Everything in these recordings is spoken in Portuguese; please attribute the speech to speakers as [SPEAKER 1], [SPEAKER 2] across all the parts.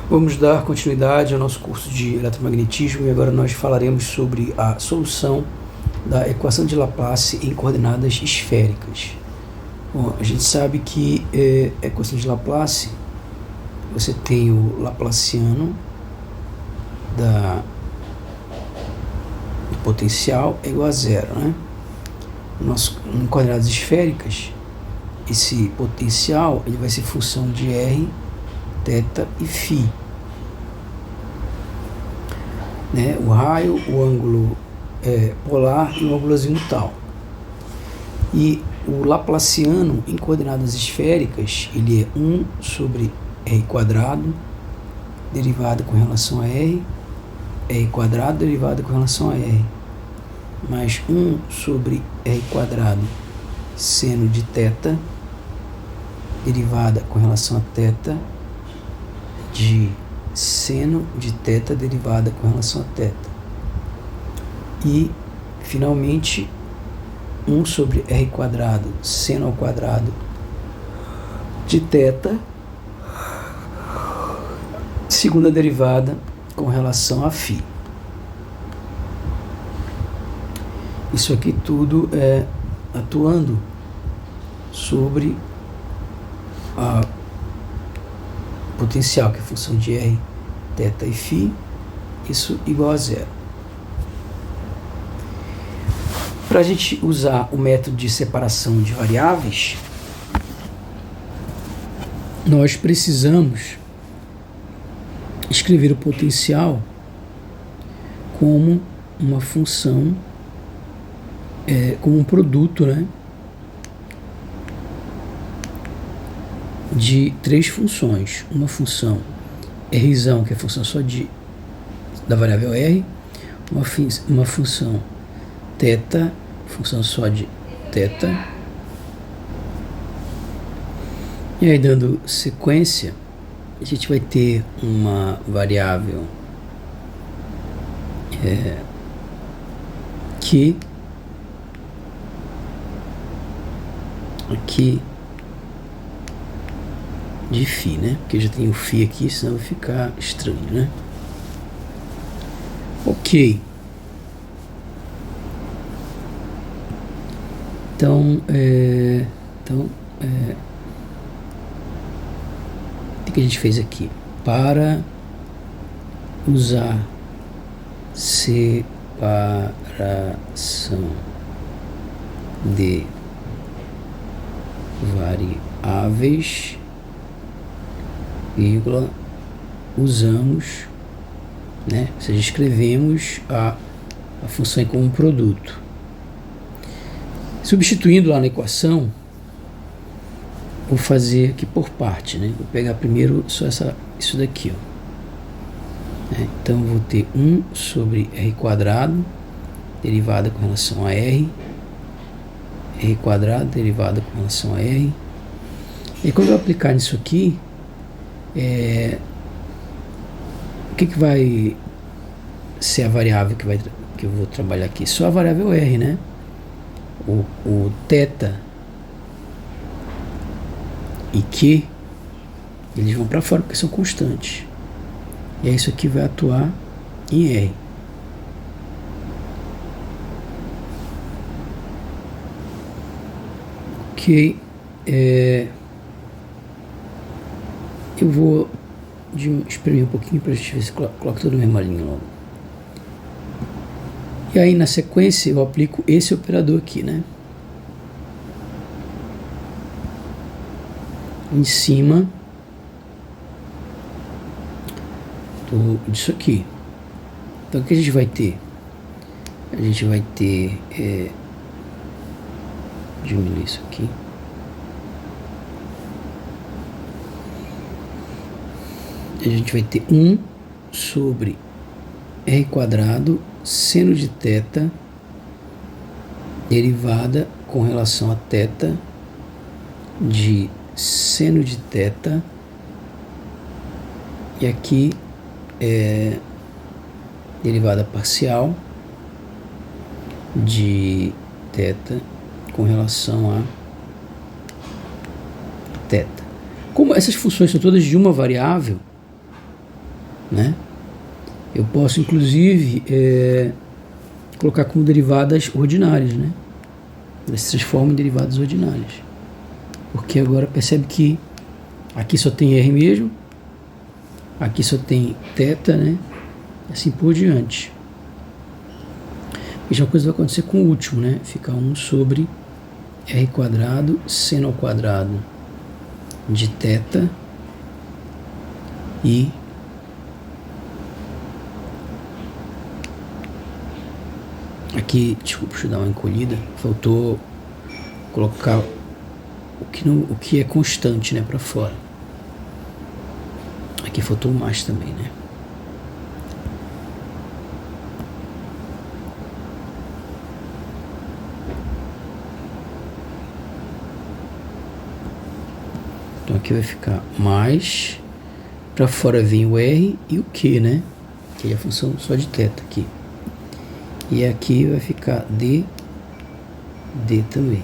[SPEAKER 1] Vamos dar continuidade ao nosso curso de eletromagnetismo e agora nós falaremos sobre a solução da equação de Laplace em coordenadas esféricas. Bom, a gente sabe que a equação de Laplace, você tem o Laplaciano do potencial é igual a zero, né? Em coordenadas esféricas, esse potencial ele vai ser função de R, θ e φ, né? O raio, o ângulo polar e o ângulo azimutal. E o Laplaciano em coordenadas esféricas ele é 1 sobre R quadrado derivado com relação a R quadrado derivado com relação a R, mais 1 sobre R quadrado seno de θ derivada com relação a θ de seno de θ derivada com relação a θ. E, finalmente, 1 sobre R quadrado seno ao quadrado de θ, segunda derivada com relação a φ. Isso aqui tudo é atuando sobre a potencial, que é função de R, θ e φ, isso igual a zero. Para a gente usar o método de separação de variáveis, nós precisamos escrever o potencial como uma função, como um produto, né, de três funções. Uma função R, que é a função só da variável R, uma função θ, função só de θ, e aí, dando sequência, a gente vai ter uma variável que aqui de φ, né? Porque já tem o φ aqui, senão vai ficar estranho, né? Ok. Então, o que a gente fez aqui? Para usar separação de variáveis, vírgula, usamos, né? Ou seja, escrevemos a função como um produto. Substituindo lá na equação, vou fazer aqui por parte, né? Vou pegar primeiro só isso daqui, ó. Então vou ter 1 sobre R quadrado derivada com relação a R quadrado derivada com relação a R. E quando eu aplicar nisso aqui, o que vai ser a variável que eu vou trabalhar aqui? Só a variável R, né? O θ e Q, eles vão para fora porque são constantes. E aí isso aqui vai atuar em R. Ok. Eu vou exprimir um pouquinho para a gente ver se coloca tudo na mesma linha logo. E aí na sequência eu aplico esse operador aqui, né? Em cima disso aqui. Então o que a gente vai ter? A gente vai ter diminuir isso aqui. A gente vai ter 1 sobre R quadrado seno de θ derivada com relação a θ de seno de θ, e aqui derivada parcial de θ com relação a θ. Como essas funções são todas de uma variável, né? Eu posso, inclusive, colocar como derivadas ordinárias, né? Elas se transformam em derivadas ordinárias. Porque agora percebe que aqui só tem R mesmo, aqui só tem θ, né? E assim por diante. A mesma coisa vai acontecer com o último, né? Fica 1 sobre R quadrado seno ao quadrado de θ e aqui, desculpa, deixa eu dar uma encolhida, faltou colocar o que é constante, né, para fora. Aqui faltou mais também, né? Então aqui vai ficar mais, para fora vem o R e o Q, né? Que é a função só de θ aqui. E aqui vai ficar D também.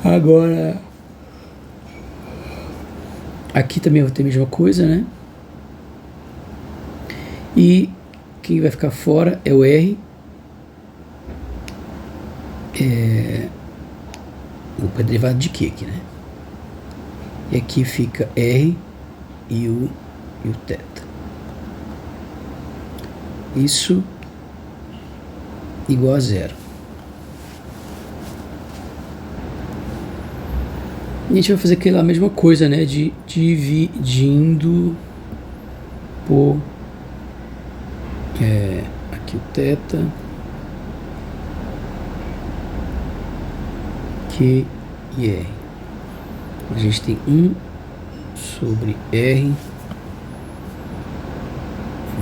[SPEAKER 1] Agora, aqui também vai ter a mesma coisa, né? E quem vai ficar fora é o R. O derivado de Q aqui, né? E aqui fica R e o θ. Isso igual a zero. E a gente vai fazer aquela mesma coisa, né? De dividindo por aqui o θ, Q e R. A gente tem 1 sobre R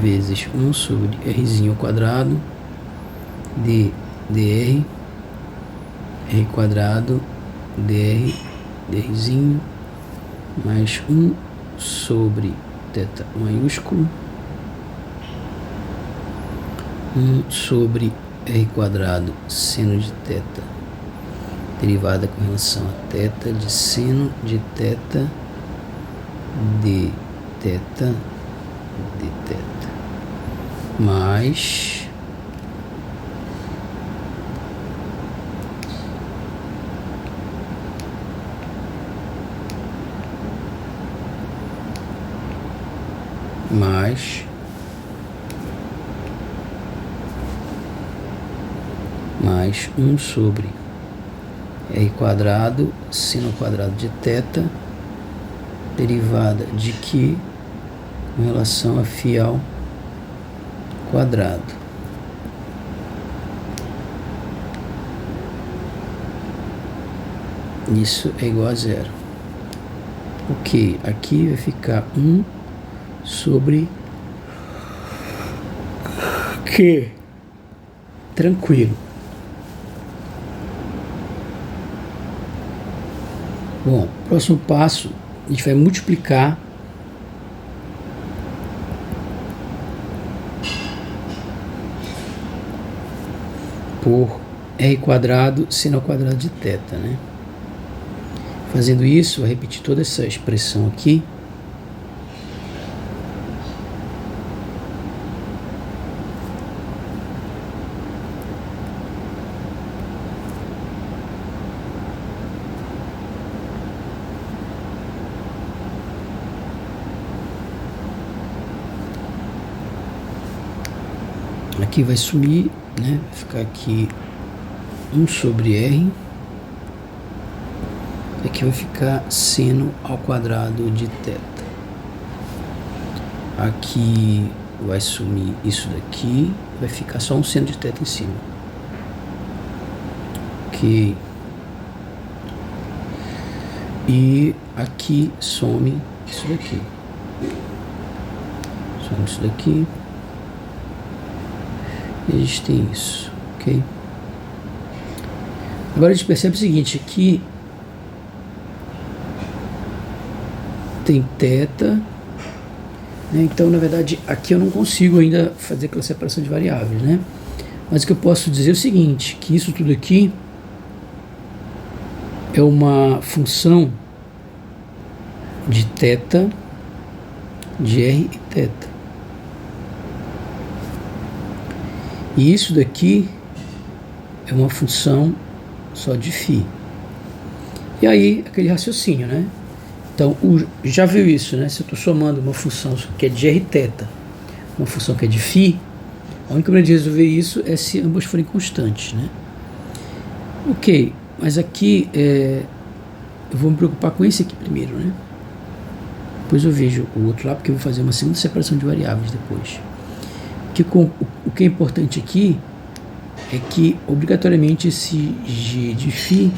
[SPEAKER 1] vezes 1 sobre Rzinho ao quadrado de dr, R quadrado, dr, drzinho, mais 1 sobre θ maiúsculo, 1 sobre R quadrado seno de θ, derivada com relação a θ de seno de θ de θ de θ, mais mais 1 sobre R quadrado seno ao quadrado de θ, derivada de Q com relação a φ ao quadrado. Isso é igual a zero. Ok, aqui vai ficar 1 sobre Q. Tranquilo. Bom, próximo passo, a gente vai multiplicar por R quadrado seno ao quadrado de θ, né? Fazendo isso, vai repetir toda essa expressão aqui. Aqui vai sumir, né? Vai ficar aqui 1 sobre R. Aqui vai ficar seno ao quadrado de θ. Aqui vai sumir isso daqui, vai ficar só um seno de θ em cima. Ok. E aqui some isso daqui. Some isso daqui. E a gente tem isso, ok? Agora a gente percebe o seguinte, aqui tem θ, né? Então na verdade aqui eu não consigo ainda fazer aquela separação de variáveis, né? Mas o que eu posso dizer é o seguinte, que isso tudo aqui é uma função de θ de R e θ. E isso daqui é uma função só de φ. E aí, aquele raciocínio, né? Então, já viu isso, né? Se eu estou somando uma função que é de R e θ, uma função que é de φ, a única maneira de resolver isso é se ambas forem constantes, né? Ok, mas aqui eu vou me preocupar com esse aqui primeiro, né? Depois eu vejo o outro lá, porque eu vou fazer uma segunda separação de variáveis depois. O que é importante aqui é que, obrigatoriamente, esse g de φ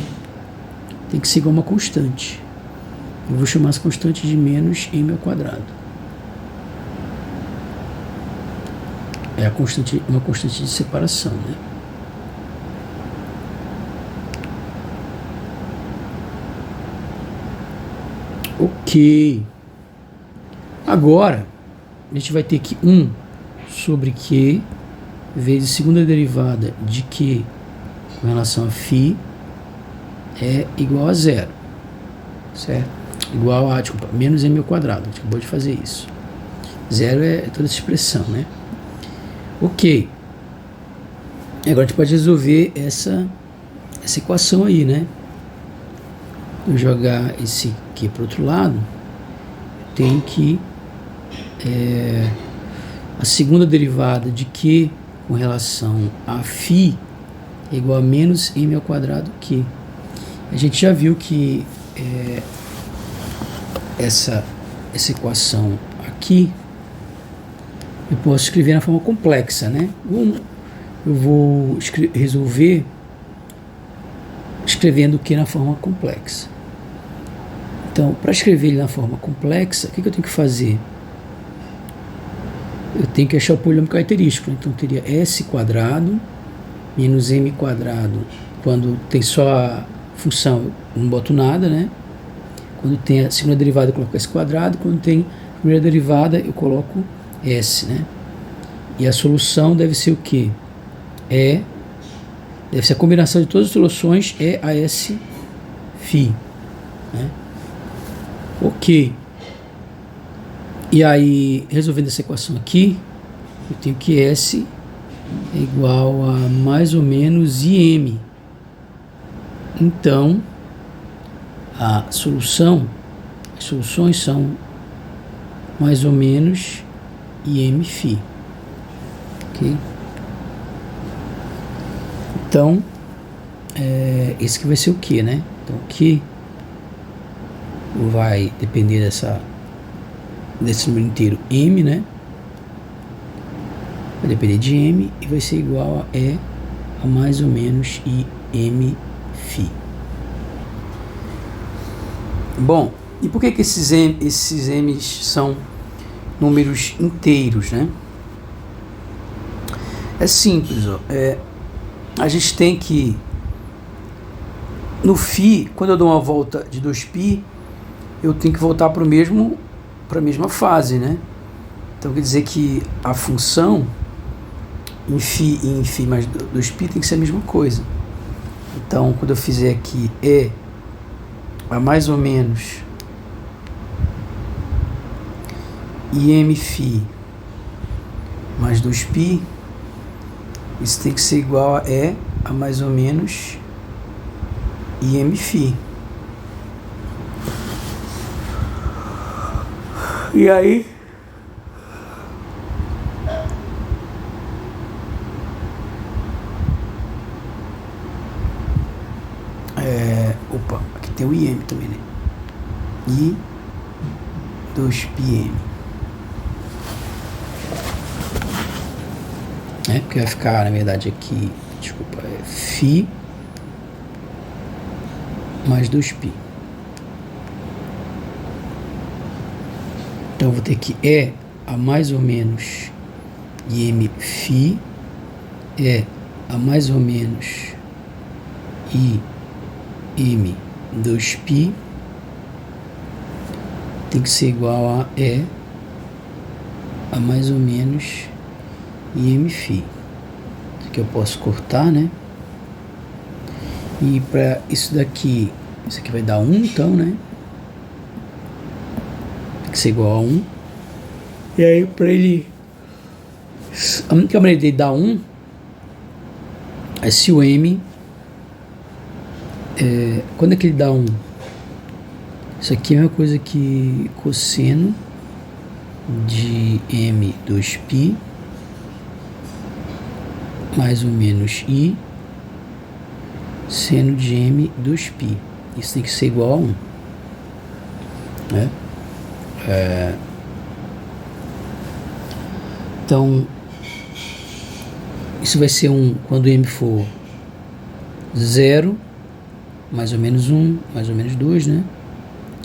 [SPEAKER 1] tem que ser igual a uma constante. Eu vou chamar essa constante de menos m ao quadrado. É uma constante de separação, né? Ok. Agora, a gente vai ter que 1 sobre Q vezes segunda derivada de Q com relação a φ é igual a zero, certo? Igual a, desculpa, menos m ao quadrado. A gente acabou de fazer isso. Zero é toda essa expressão, né? Ok. Agora a gente pode resolver essa equação aí, né? Eu jogar esse aqui para o outro lado, tem que a segunda derivada de Q com relação a φ é igual a menos m ao quadrado Q. A gente já viu que essa equação aqui eu posso escrever na forma complexa, né? Eu vou resolver escrevendo o Q na forma complexa. Então, para escrever ele na forma complexa, o que eu tenho que fazer? Eu tenho que achar o polinômio característico. Então, teria S quadrado menos M quadrado. Quando tem só a função, eu não boto nada, né? Quando tem a segunda derivada, eu coloco S quadrado. Quando tem a primeira derivada, eu coloco S, né? E a solução deve ser o quê? Deve ser a combinação de todas as soluções a S φ, né? Ok. E aí, resolvendo essa equação aqui, eu tenho que S é igual a mais ou menos IM. Então, as soluções são mais ou menos IM φ. Ok? Então, esse que vai ser o Q, né? Então, o Q vai depender desse número inteiro M, né? Vai depender de M e vai ser igual a mais ou menos IM φ. Bom, e por que esses M's são números inteiros, né? É simples, ó. A gente tem que, no φ, quando eu dou uma volta de 2π, eu tenho que voltar para a mesma fase, né? Então quer dizer que a função em φ mais 2π tem que ser a mesma coisa. Então quando eu fizer aqui a mais ou menos IM φ mais 2π, isso tem que ser igual a mais ou menos IM φ. E aí, aqui tem o IM também, né? I 2πm. Porque vai ficar, na verdade, aqui, desculpa, φ mais 2π. Então, eu vou ter que a mais ou menos IM φ a mais ou menos IM 2π tem que ser igual a mais ou menos IM φ. Isso aqui eu posso cortar, né? E para isso daqui, vai dar 1, então, né? Tem que ser igual a 1. E aí, para ele, a única maneira de dar 1 é se o m, quando é que ele dá 1? Isso aqui é a mesma coisa que cosseno de m 2π mais ou menos i seno de m 2π. Isso tem que ser igual a 1, né? Então, isso vai ser 1 quando m for 0, mais ou menos 1, mais ou menos 2, né?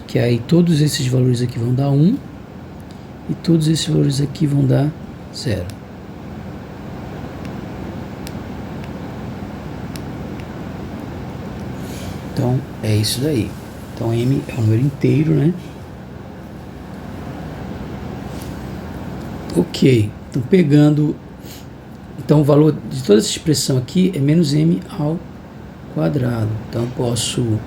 [SPEAKER 1] Que aí todos esses valores aqui vão dar 1 e todos esses valores aqui vão dar 0. Então, é isso daí. Então, m é um número inteiro, né? Ok. Então, pegando... Então, o valor de toda essa expressão aqui é menos m ao quadrado. Então, eu posso...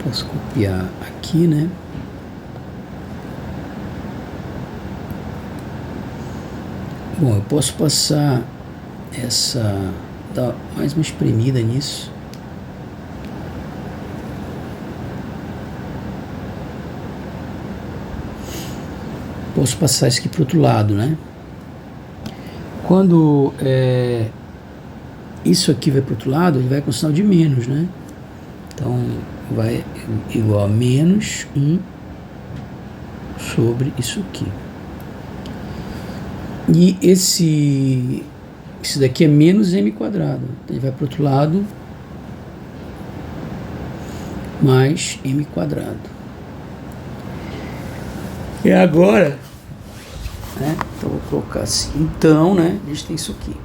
[SPEAKER 1] posso copiar aqui, né? Bom, eu posso passar dar mais uma espremida nisso. Posso passar isso aqui para o outro lado, né? Quando isso aqui vai para o outro lado, ele vai com sinal de menos, né? Então, vai igual a menos 1 sobre isso aqui. E esse daqui é menos m quadrado. Então, ele vai para o outro lado, mais m quadrado. E agora, né? Então, vou colocar assim. Então, né? A gente tem isso aqui.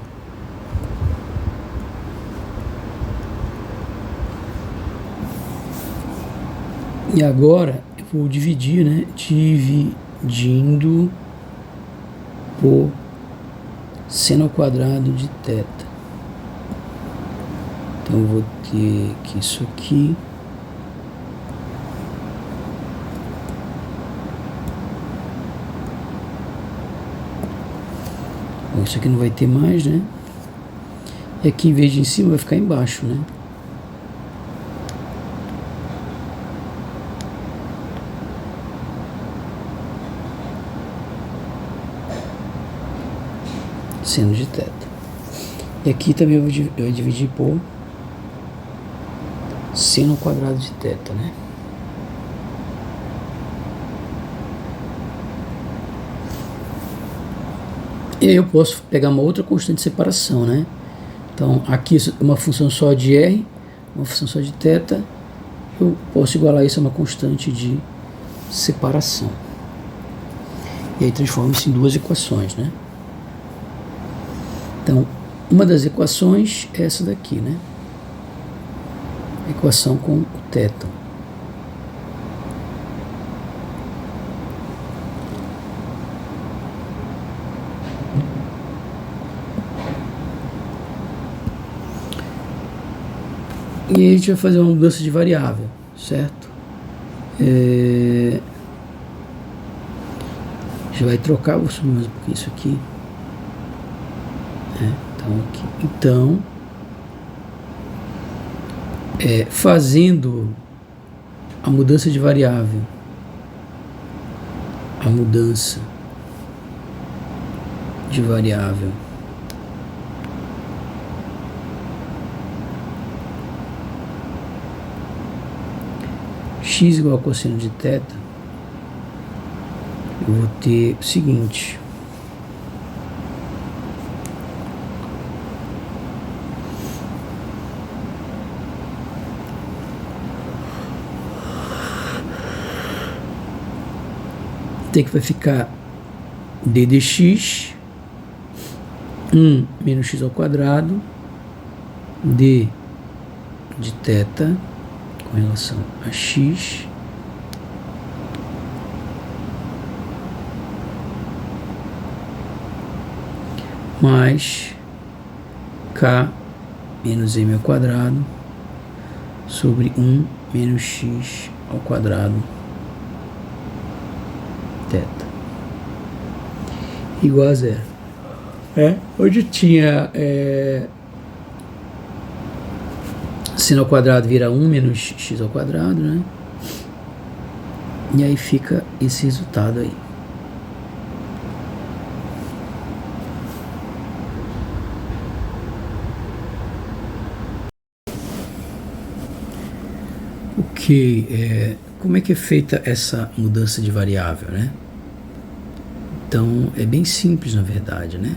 [SPEAKER 1] E agora eu vou dividir, né? Dividindo por seno ao quadrado de θ. Então eu vou ter que isso aqui bom, isso aqui não vai ter mais, né? E aqui em vez de em cima vai ficar embaixo, né? Seno de θ. E aqui também eu vou dividir por seno ao quadrado de θ, né? E aí eu posso pegar uma outra constante de separação, né? Então, aqui uma função só de r, uma função só de θ, eu posso igualar isso a uma constante de separação. E aí transformo isso em duas equações, né? Então, uma das equações é essa daqui, né? A equação com o θ. E aí a gente vai fazer uma mudança de variável, certo? A gente vai trocar, vou subir mais um pouquinho isso aqui. Então, fazendo a mudança de variável, x igual a cosseno de θ, eu vou ter o seguinte: que vai ficar d dx 1 menos x ao quadrado d de θ com relação a x mais k menos m ao quadrado sobre 1 menos x ao quadrado θ igual a zero. Onde tinha seno ao quadrado vira 1 menos x ao quadrado, né? E aí fica esse resultado aí. Ok, como é que é feita essa mudança de variável, né? Então, é bem simples, na verdade, né?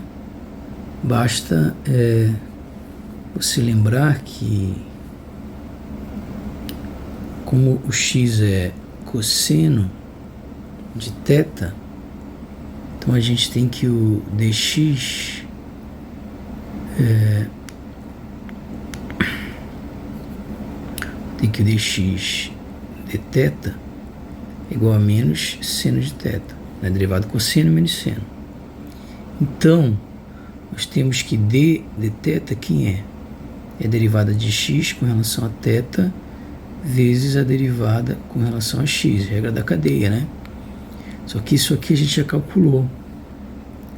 [SPEAKER 1] Basta você lembrar que, como o x é cosseno de θ, então a gente tem que o dx tem que o dx de θ é igual a menos seno de θ, né? Derivado cosseno menos seno. Então, nós temos que d de θ, quem é? É a derivada de x com relação a θ vezes a derivada com relação a x, regra da cadeia, né? Só que isso aqui a gente já calculou.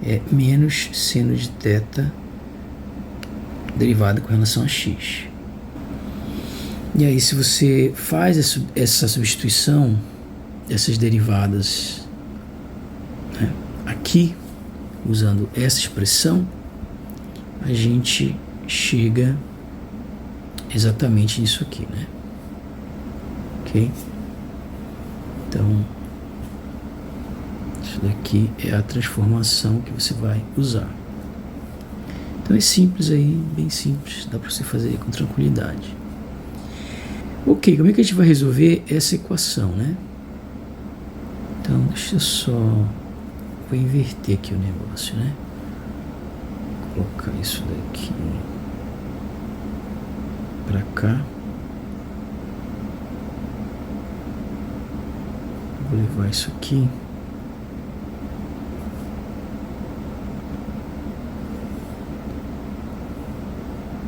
[SPEAKER 1] É menos seno de θ derivada com relação a x. E aí, se você faz essa substituição dessas derivadas, né, aqui, usando essa expressão, a gente chega exatamente nisso aqui, né? Ok? Então, isso daqui é a transformação que você vai usar. Então é simples aí, bem simples, dá para você fazer com tranquilidade. Ok, como é que a gente vai resolver essa equação, né? Então, deixa eu só... Vou inverter aqui o negócio, né? Vou colocar isso daqui para cá. Vou levar isso aqui.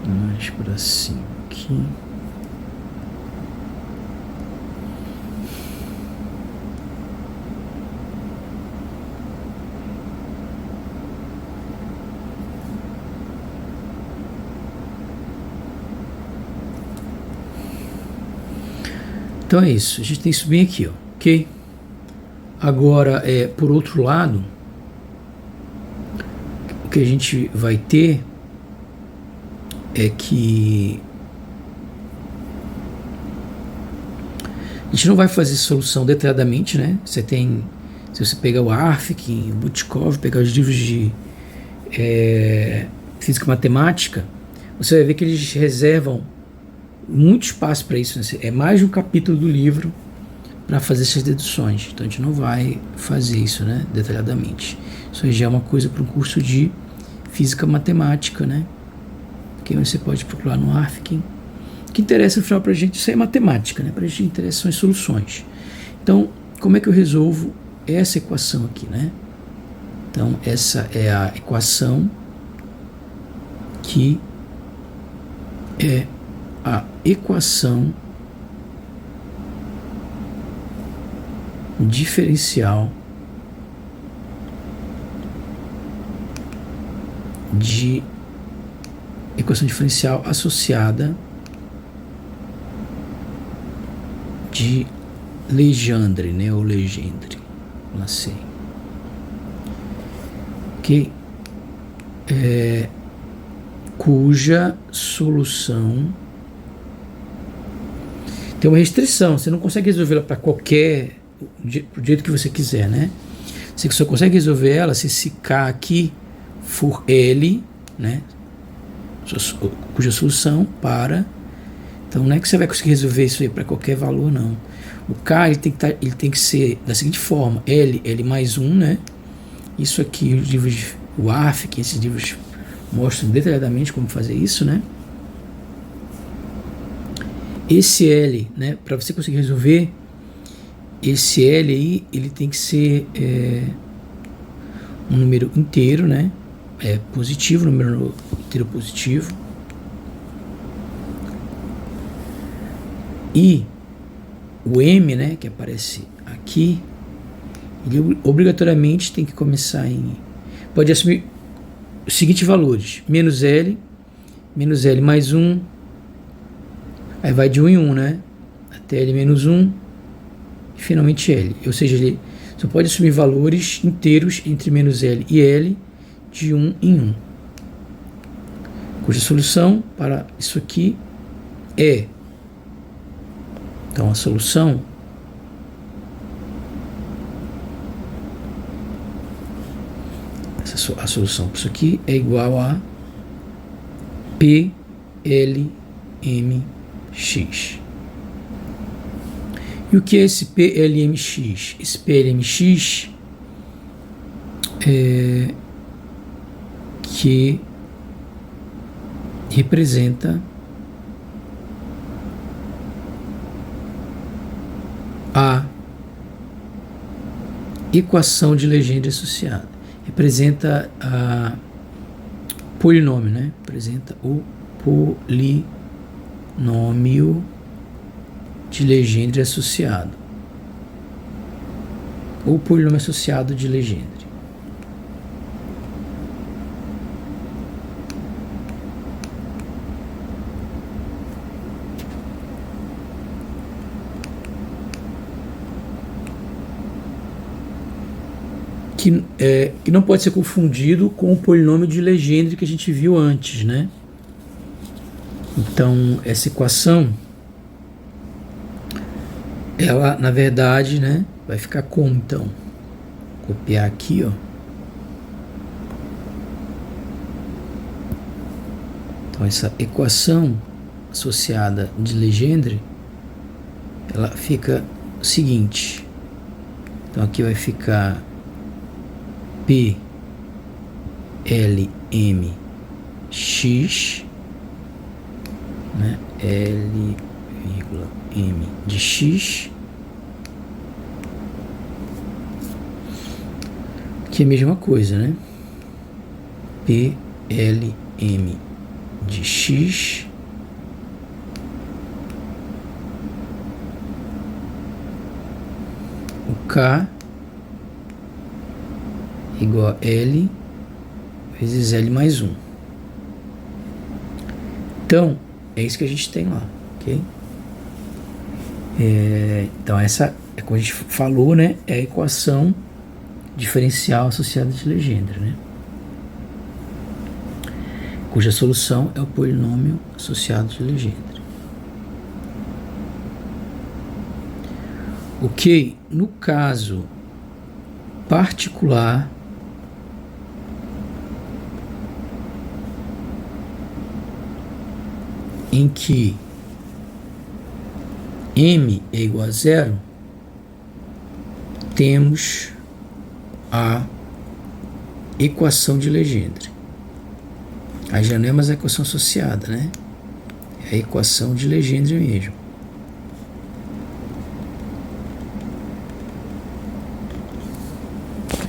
[SPEAKER 1] Mais para cima aqui. Então é isso, a gente tem isso bem aqui, ó, ok? Agora, por outro lado, o que a gente vai ter é que a gente não vai fazer solução detalhadamente, né? Você tem, se você pegar o Arfik, o Butkov, pegar os livros de física e matemática, você vai ver que eles reservam muito espaço para isso, né? É mais de um capítulo do livro para fazer essas deduções. Então a gente não vai fazer isso, né, detalhadamente. Isso já é uma coisa para um curso de física matemática, né? Que você pode procurar no Arfik. O que interessa no final para a gente, isso é matemática, né? Para a gente interessa são as soluções. Então, como é que eu resolvo essa equação aqui, né? Então, essa é a equação que é a equação diferencial associada de Legendre, né, ou Legendre, não sei, que cuja solução tem uma restrição, você não consegue resolvê-la para qualquer, do jeito que você quiser, né? Você só consegue resolver ela se K aqui for L, né? Cuja solução para... Então não é que você vai conseguir resolver isso aí para qualquer valor, não. O K ele tem que ser da seguinte forma: L mais 1, né? Isso aqui, os livros, o Arfik, esses livros mostram detalhadamente como fazer isso, né? Esse L, né, para você conseguir resolver, esse L aí, ele tem que ser um número inteiro, né? Positivo, número inteiro positivo. E o M, né, que aparece aqui, ele obrigatoriamente tem que começar em... Pode assumir os seguintes valores: menos L mais 1, aí vai de 1 em 1, né, até L menos 1, e finalmente L. Ou seja, ele só pode assumir valores inteiros entre menos L e L de 1 em 1. Cuja solução para isso aqui é... Então, a solução para isso aqui é igual a PLMX. E o que é esse PLMX? Esse PLMX é que representa a equação de Legendre associada. Representa a polinômio, né? Representa o polinômio de Legendre associado. Ou polinômio associado de Legendre. Que não pode ser confundido com o polinômio de Legendre que a gente viu antes, né? Então, essa equação, ela, na verdade, né, vai ficar como, então? Copiar aqui, ó. Então, essa equação associada de Legendre, ela fica o seguinte. Então, aqui vai ficar PLMX, né? L, M de X, que é a mesma coisa, né? PLM de X o K igual a L vezes L mais 1. Então, é isso que a gente tem lá, ok? Então, essa, como a gente falou, né, é a equação diferencial associada de Legendre, né? Cuja solução é o polinômio associado de Legendre. Ok? No caso particular, em que M é igual a 0, temos a equação de Legendre. Aí já não é mais a equação associada, né? É a equação de Legendre mesmo.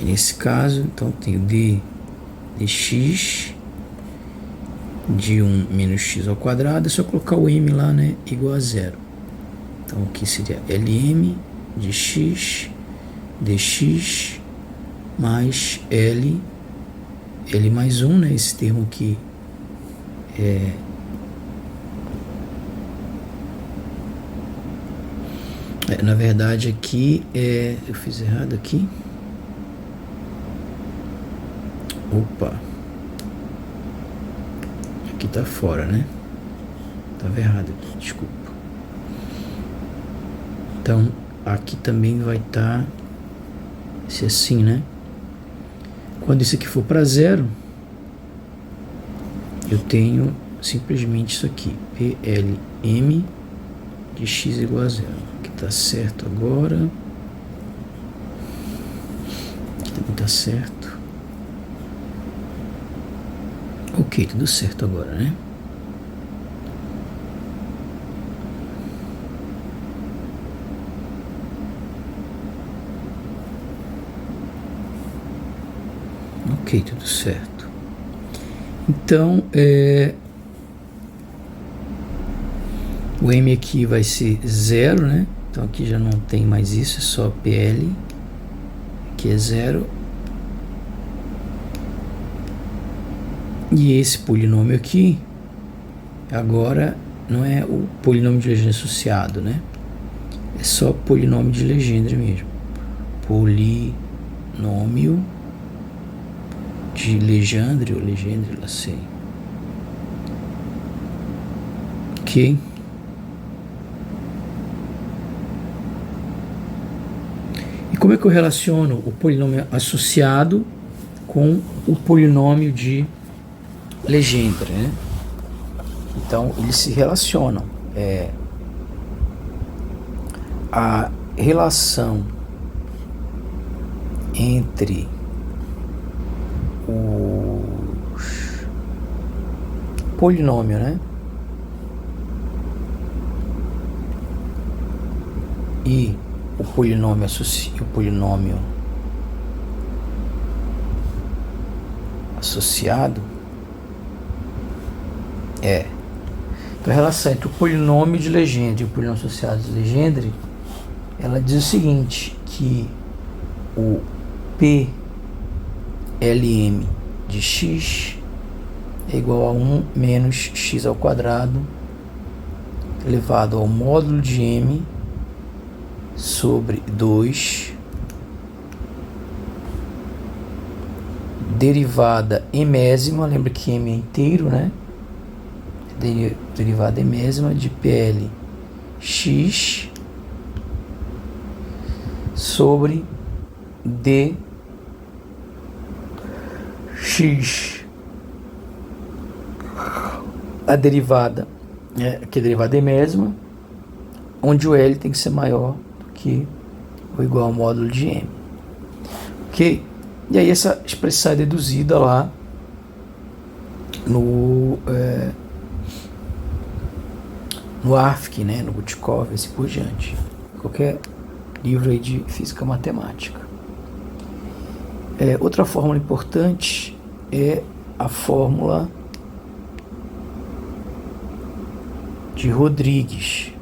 [SPEAKER 1] Nesse caso, então, tenho dx de 1 menos x ao quadrado, é só colocar o m lá, né, igual a 0. Então, aqui seria Lm de x dx mais L mais 1, né, esse termo aqui na verdade aqui eu fiz errado aqui. Opa, aqui tá fora, né? Tava errado aqui, desculpa. Então, aqui também vai estar se assim, né? Quando isso aqui for para 0, eu tenho simplesmente isso aqui, PLM de x igual a 0. Aqui tá certo agora. Aqui também tá certo. Ok, tudo certo agora, né? Ok, tudo certo. Então, O M aqui vai ser 0, né? Então aqui já não tem mais isso, é só PL. Aqui é 0. E esse polinômio aqui, agora não é o polinômio de Legendre associado, né? É só polinômio de Legendre mesmo. Polinômio de Legendre, ou Legendre, não sei. Ok. E como é que eu relaciono o polinômio associado com o polinômio de Legendre, né? Então, eles se relacionam. A relação entre os polinômios, né? E o polinômio associado então, a relação entre o polinômio de Legendre e o polinômio associado de Legendre, ela diz o seguinte, que o PLM de x é igual a 1 menos x ao quadrado elevado ao módulo de m sobre 2 derivada emésima, lembra que m é inteiro, né? Derivada emésima de PL x sobre d x. A derivada, que é a derivada emésima, onde o L tem que ser maior do que ou igual ao módulo de m. Ok? E aí essa expressão é deduzida lá no ARFC, né, no Butkov, e assim por diante. Qualquer livro aí de física matemática. Outra fórmula importante é a fórmula de Rodrigues.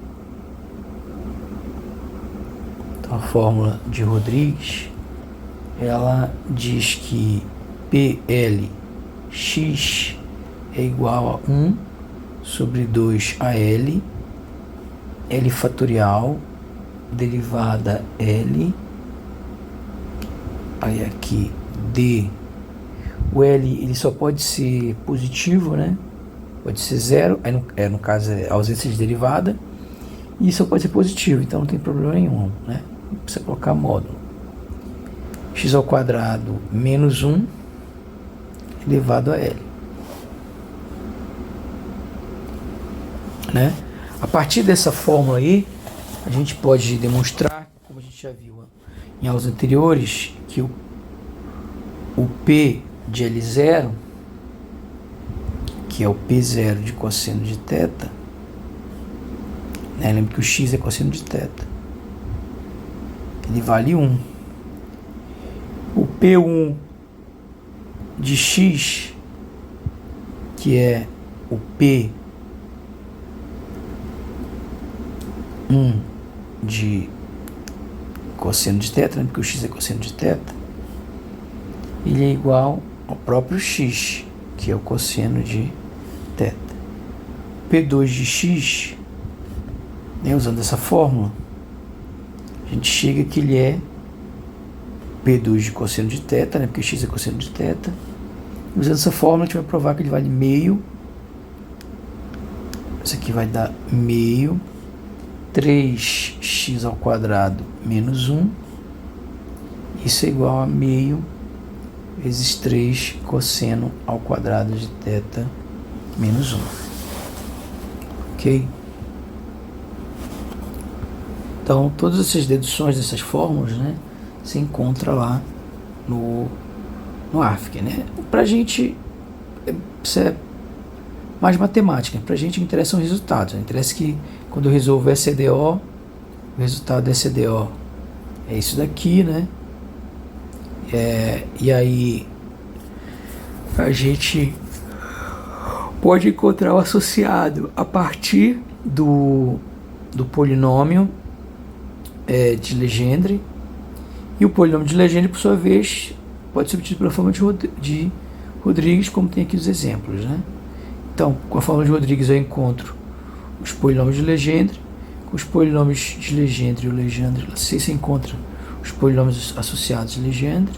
[SPEAKER 1] Então, a fórmula de Rodrigues, ela diz que PLx é igual a 1 sobre 2AL, L fatorial, derivada L, aí aqui D, o L ele só pode ser positivo, né? Pode ser 0, aí no caso é ausência de derivada, e só pode ser positivo, então não tem problema nenhum, né? Não precisa colocar módulo. X ao quadrado menos 1 elevado a L, né? A partir dessa fórmula aí, a gente pode demonstrar, como a gente já viu em aulas anteriores, que o P de L0, que é o P0 de cosseno de θ, né? Lembra que o x é cosseno de θ, ele vale 1. O P1 de x, que é o P1 de cosseno de θ, porque o x é cosseno de θ, ele é igual ao próprio x, que é o cosseno de θ. P2 de x, né, usando essa fórmula, a gente chega que ele é P2 de cosseno de θ, né, porque x é cosseno de θ. Usando essa fórmula, a gente vai provar que ele vale meio. Isso aqui vai dar meio 3x ao quadrado menos 1. Isso é igual a meio vezes 3 cosseno ao quadrado de θ menos 1. Ok? Então, todas essas deduções dessas fórmulas, né, se encontra lá no ARFC, né? Pra gente, isso é mais matemática. Pra gente interessam os resultados. Interessa que quando eu resolvo SDO, o resultado da SDO é isso daqui, né? E aí a gente pode encontrar o associado a partir do polinômio de Legendre, e o polinômio de Legendre, por sua vez, pode ser obtido pela fórmula de Rodrigues, como tem aqui os exemplos, né? Então, com a fórmula de Rodrigues eu encontro os polinômios de Legendre, com os polinômios de Legendre e o Legendre, se encontra os polinômios associados de Legendre,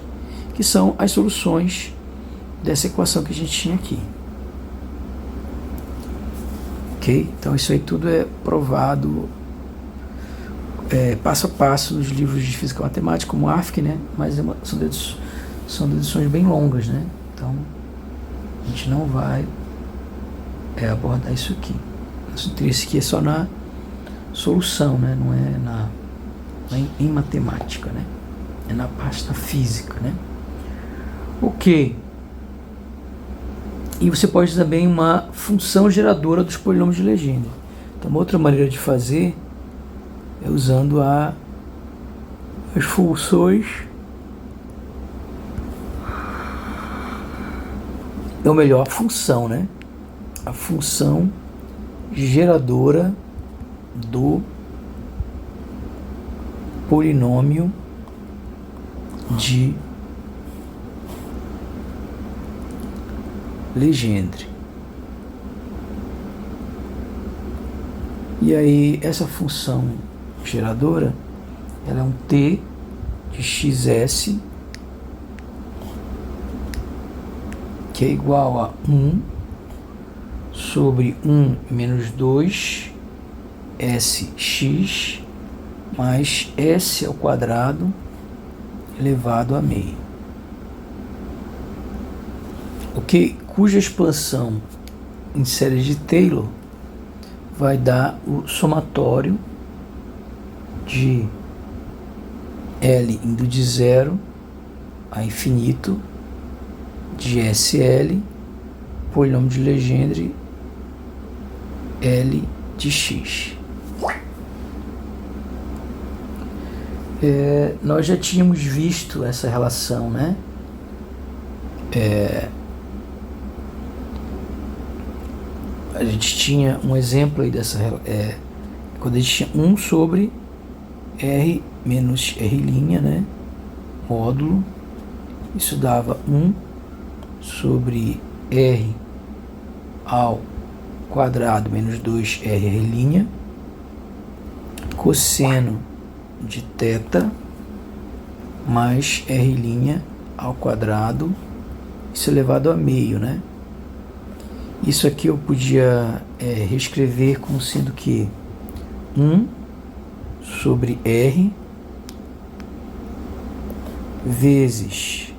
[SPEAKER 1] que são as soluções dessa equação que a gente tinha aqui. Ok? Então isso aí tudo é provado passo a passo nos livros de física matemática, como AFC, né? Mas são deduções bem longas, né? Então a gente não vai abordar isso aqui. Nosso interesse aqui é só na solução, né? Não é em matemática, né? É na parte da física, né? Ok. E você pode ter também uma função geradora dos polinômios de Legendre. Então, uma outra maneira de fazer é usando as funções, ou melhor, a função, né? A função geradora do polinômio de Legendre. E aí essa função geradora, ela é um t de xs, que é igual a 1 sobre 1 menos 2 sx mais s ao quadrado elevado a meio. Cuja expansão em série de Taylor vai dar o somatório de L indo de 0 a infinito de SL, polinômio de Legendre, L de x. Nós já tínhamos visto essa relação, né? A gente tinha um exemplo aí dessa, quando a gente tinha 1 sobre R menos R', né? Módulo, isso dava 1 sobre R ao quadrado menos 2R', cosseno de θ mais R' ao quadrado, isso elevado a meio, né? Isso aqui eu podia reescrever como sendo que 1 sobre R vezes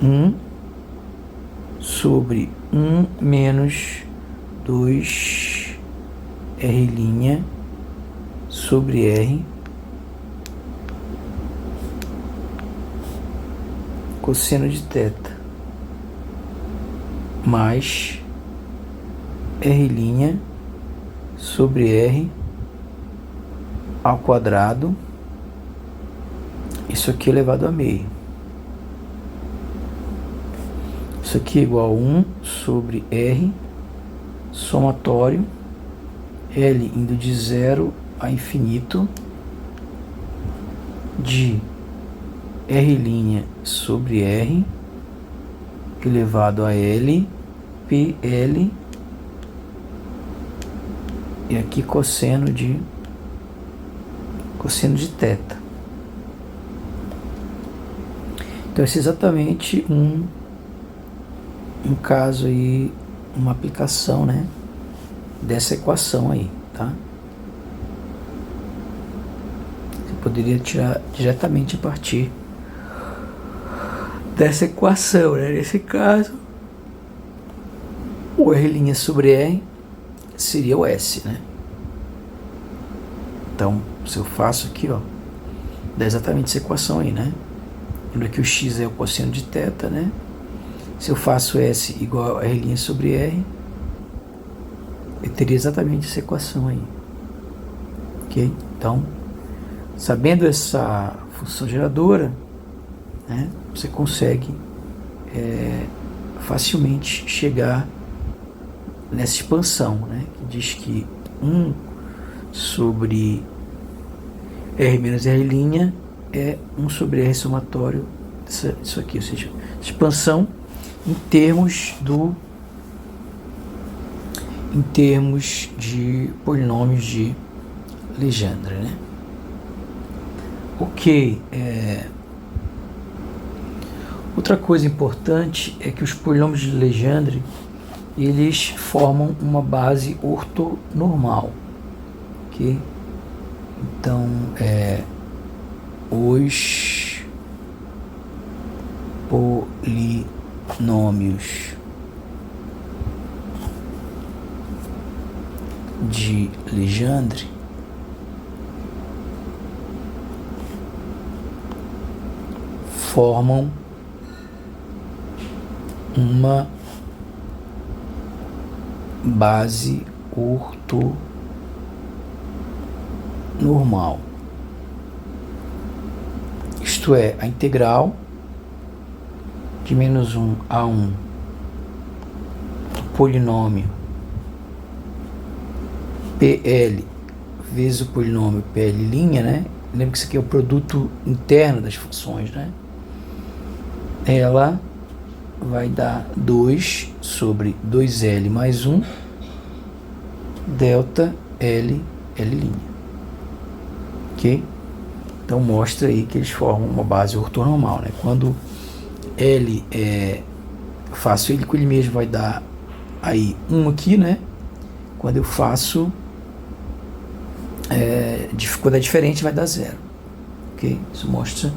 [SPEAKER 1] um sobre 1 menos 2 R' sobre R cosseno de θ mais R' sobre R ao quadrado, isso aqui elevado a meio. Isso aqui é igual a 1 sobre R, somatório, L indo de 0 a infinito, de R' sobre R, elevado a L, PL, e aqui cosseno de θ. Então esse é exatamente um caso aí, uma aplicação, né, dessa equação aí, tá? Você poderia tirar diretamente a partir dessa equação, né? Nesse caso, o R' sobre R seria o S, né? Então, se eu faço aqui, ó, dá exatamente essa equação aí, né? Lembra que o x é o cosseno de θ, né? Se eu faço S igual a R' sobre R, eu teria exatamente essa equação aí. Ok? Então, sabendo essa função geradora, né, você consegue facilmente chegar nessa expansão, né? Que diz que 1 sobre R menos R' é 1 sobre R somatório disso aqui, ou seja, expansão em termos de polinômios de Legendre, né? Ok. Outra coisa importante é que os polinômios de Legendre eles formam uma base ortonormal, ok? Então, os polinômios de Legendre formam uma base ortonormal. Isto é, a integral de menos 1 a 1 do polinômio PL vezes o polinômio PL', né? Lembra que isso aqui é o produto interno das funções, né? Ela vai dar 2 sobre 2L mais 1 delta L, L'. Ok? Então mostra aí que eles formam uma base ortonormal, né? Quando L faço ele com ele mesmo, vai dar aí 1 aqui, né? Quando eu faço quando é diferente, vai dar 0. Ok? Isso mostra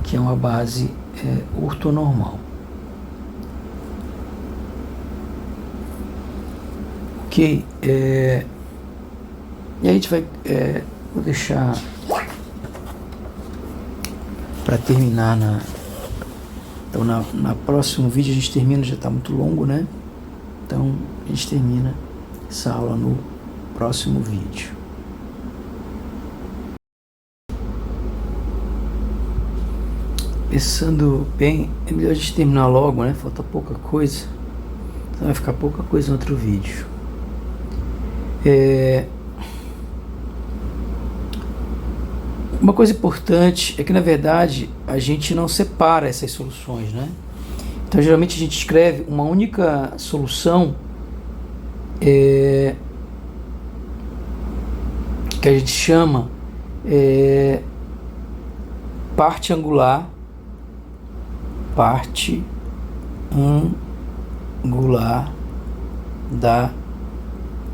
[SPEAKER 1] que é uma base ortonormal. Ok? E aí a gente vai vou deixar para terminar então na próximo vídeo a gente termina, já está muito longo, né? Então a gente termina essa aula no próximo vídeo. Pensando bem, é melhor a gente terminar logo, né? Falta pouca coisa, então vai ficar pouca coisa no outro vídeo. Uma coisa importante é que, na verdade, a gente não separa essas soluções, né? Então, geralmente a gente escreve uma única solução que a gente chama parte angular da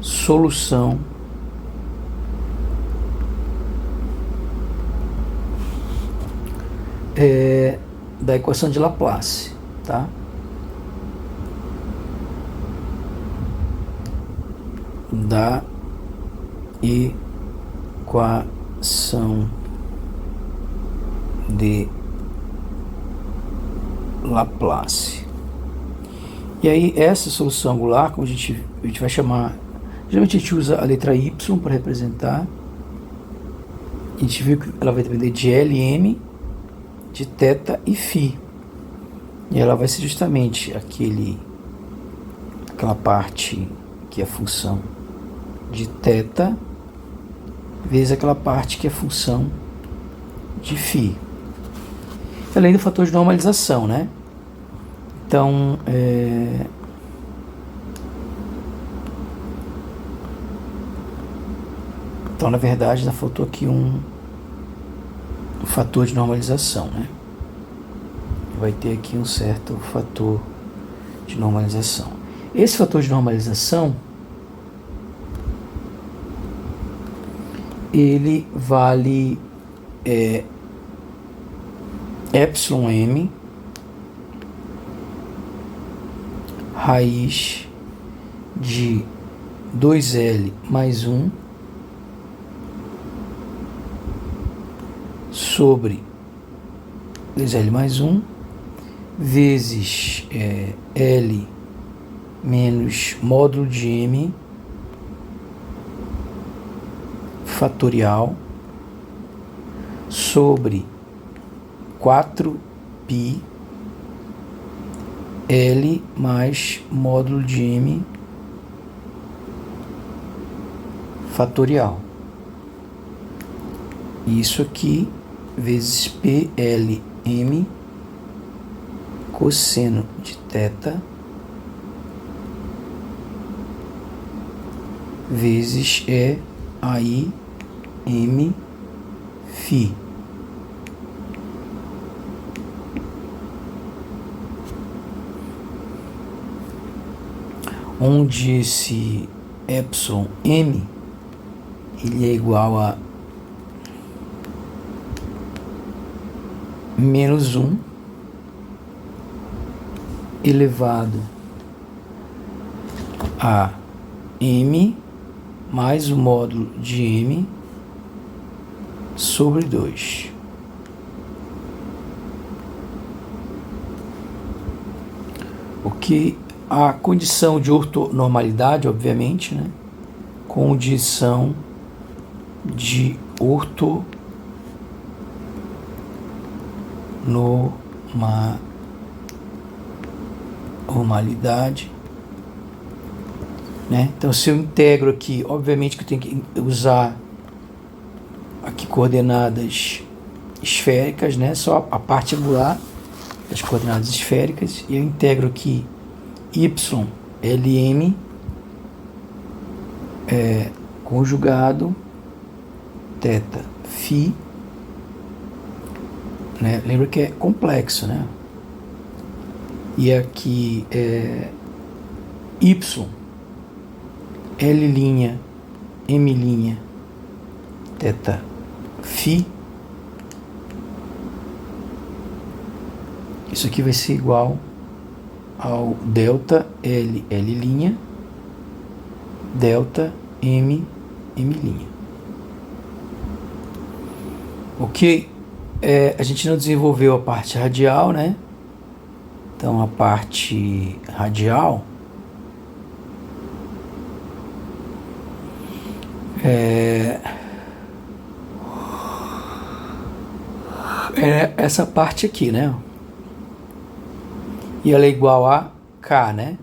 [SPEAKER 1] solução da equação de Laplace, tá? Da equação de Laplace. E aí essa solução angular, como a gente vai chamar, geralmente a gente usa a letra Y para representar. A gente viu que ela vai depender de Lm, de θ e φ. E ela vai ser justamente aquela parte que é função de θ vezes aquela parte que é função de φ. Além do fator de normalização, né? Então, na verdade, ainda faltou aqui um fator de normalização, né? Vai ter aqui um certo fator de normalização. Esse fator de normalização ele vale εm raiz de 2L mais 1 sobre 2L mais 1 vezes L menos módulo de M fatorial sobre 4π L mais módulo de M fatorial. Isso aqui vezes PLM cosseno de θ vezes EAI M φ. Onde esse epsilon m ele é igual a menos 1 elevado a m mais o módulo de m sobre 2. Ok? A condição de ortonormalidade, obviamente, né? Condição de ortonormalidade, né? Então, se eu integro aqui, obviamente que eu tenho que usar aqui coordenadas esféricas, né? Só a parte angular das coordenadas esféricas, e eu integro aqui y lm conjugado θ φ, né? Lembra que é complexo, né? E aqui y l' m' θ φ. Isso aqui vai ser igual ao delta L' delta M'. Ok? A gente não desenvolveu a parte radial, né? Então a parte radial é essa parte aqui, né? E ela é igual a K, né?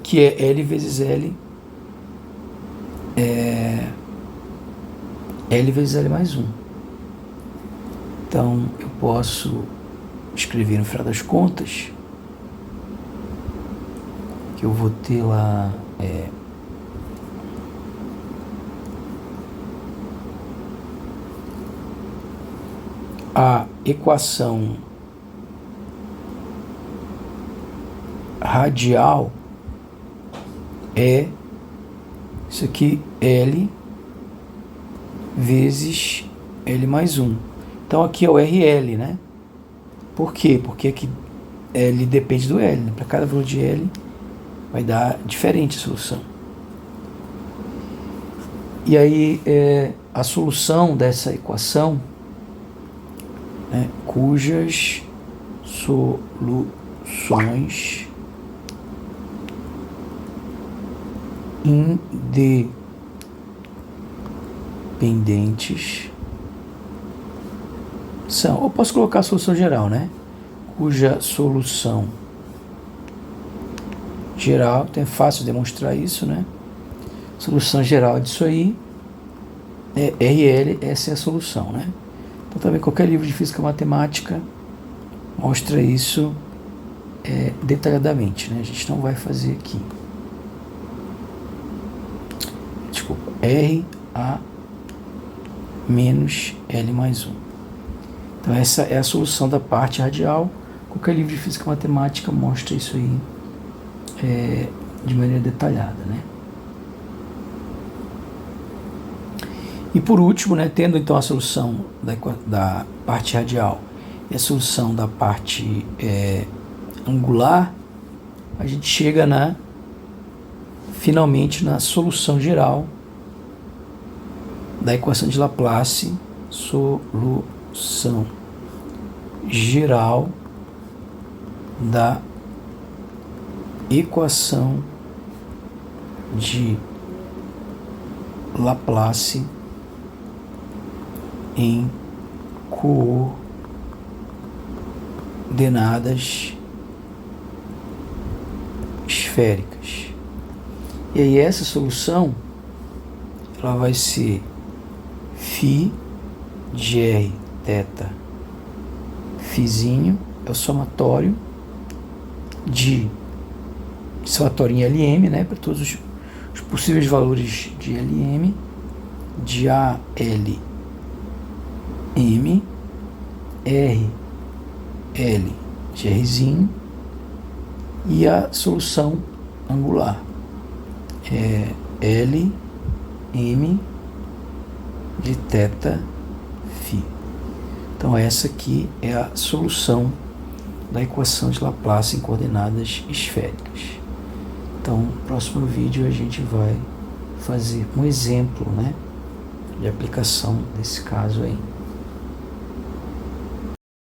[SPEAKER 1] Que é L vezes L. L vezes L mais 1. Então, eu posso escrever no final das contas que eu vou ter lá a equação radial é isso aqui, L vezes L mais 1. Então aqui é o RL, né? Por quê? Porque aqui L depende do L, né? Para cada valor de L vai dar diferente a solução. E aí a solução dessa equação, né, cujas soluções independentes são, eu posso colocar a solução geral, né? Cuja solução geral, então é fácil demonstrar isso, né? Solução geral disso aí é RL, essa é a solução, né? Então também qualquer livro de física matemática mostra isso detalhadamente, né? A gente não vai fazer aqui. Desculpa, RA menos L mais 1. Então essa é a solução da parte radial. Qualquer livro de física matemática mostra isso aí de maneira detalhada, né? E por último, né, tendo então a solução da parte radial e a solução da parte angular, a gente chega finalmente na solução geral da equação de Laplace, solução geral da equação de Laplace em coordenadas esféricas. E aí essa solução ela vai ser φ de r θ φzinho, é o somatório somatório em LM, né, para todos os possíveis valores de LM, de ALM, RL de Rzinho, e a solução angular é LM de θ φ. Então essa aqui é a solução da equação de Laplace em coordenadas esféricas. Então, no próximo vídeo a gente vai fazer um exemplo, né, de aplicação desse caso aí.